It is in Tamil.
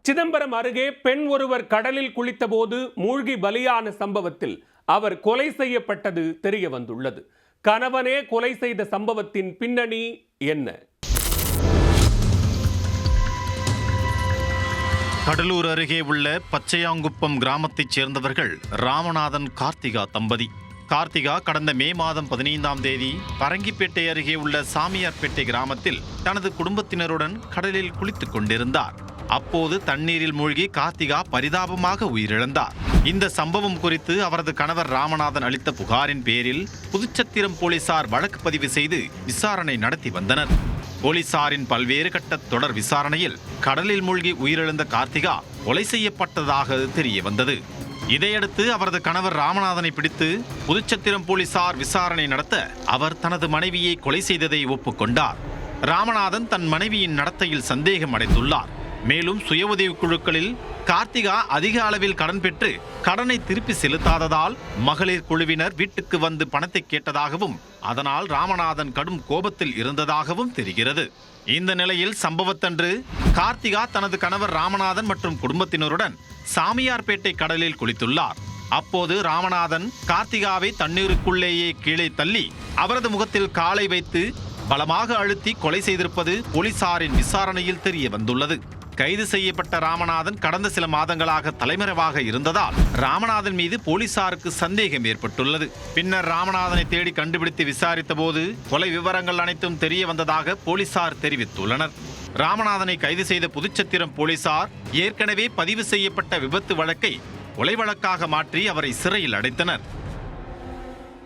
சிதம்பரம் அருகே பெண் ஒருவர் கடலில் குளித்தபோது மூழ்கி பலியான சம்பவத்தில் அவர் கொலை செய்யப்பட்டது தெரிய வந்துள்ளது. கணவனே கொலை செய்த சம்பவத்தின் பின்னணி என்ன? கடலூர் அருகே உள்ள பச்சையாங்குப்பம் கிராமத்தைச் சேர்ந்தவர்கள் ராமநாதன், கார்த்திகா தம்பதி. கார்த்திகா கடந்த மே மாதம் 15ஆம் தேதி பரங்கிப்பேட்டை அருகே உள்ள சாமியார்பேட்டை கிராமத்தில் தனது குடும்பத்தினருடன் கடலில் குளித்துக் கொண்டிருந்தார். அப்போது தண்ணீரில் மூழ்கி கார்த்திகா பரிதாபமாக உயிரிழந்தார். இந்த சம்பவம் குறித்து அவரது கணவர் ராமநாதன் அளித்த புகாரின் பேரில் புதுச்சத்திரம் போலீசார் வழக்கு பதிவு செய்து விசாரணை நடத்தி வந்தனர். போலீசாரின் பல்வேறு கட்ட தொடர் விசாரணையில் கடலில் மூழ்கி உயிரிழந்த கார்த்திகா கொலை செய்யப்பட்டதாக தெரிய வந்தது. இதையடுத்து அவரது கணவர் ராமநாதனை பிடித்து புதுச்சத்திரம் போலீசார் விசாரணை நடத்த அவர் தனது மனைவியை கொலை செய்ததை ஒப்புக்கொண்டார். ராமநாதன் தன் மனைவியின் நடத்தையில் சந்தேகம் அடைந்துள்ளார். மேலும் சுய உதவிக் குழுக்களில் கார்த்திகா அதிக அளவில் கடன் பெற்று கடனை திருப்பி செலுத்தாததால் மகளிர் குழுவினர் வீட்டுக்கு வந்து பணத்தை கேட்டதாகவும் அதனால் ராமநாதன் கடும் கோபத்தில் இருந்ததாகவும் தெரிகிறது. இந்த நிலையில் சம்பவத்தன்று கார்த்திகா தனது கணவர் ராமநாதன் மற்றும் குடும்பத்தினருடன் சாமியார்பேட்டை கடலில் குளித்துள்ளார். அப்போது ராமநாதன் கார்த்திகாவை தண்ணீருக்குள்ளேயே கீழே தள்ளி அவரது முகத்தில் காலை வைத்து பலமாக அழுத்தி கொலை செய்திருப்பது போலீசாரின் விசாரணையில் தெரிய வந்துள்ளது. கைது செய்யப்பட்ட ராமநாதன் கடந்த சில மாதங்களாக தலைமறைவாக இருந்ததால் ராமநாதன் மீது போலீசாருக்கு சந்தேகம் ஏற்பட்டுள்ளது. பின்னர் ராமநாதனை தேடி கண்டுபிடித்து விசாரித்த போது கொலை விவரங்கள் அனைத்தும் தெரிய வந்ததாக போலீசார் தெரிவித்துள்ளனர். ராமநாதனை கைது செய்த புதுச்சத்திரம் போலீசார் ஏற்கனவே பதிவு செய்யப்பட்ட விபத்து வழக்கை கொலை வழக்காக மாற்றி அவரை சிறையில் அடைத்தனர்.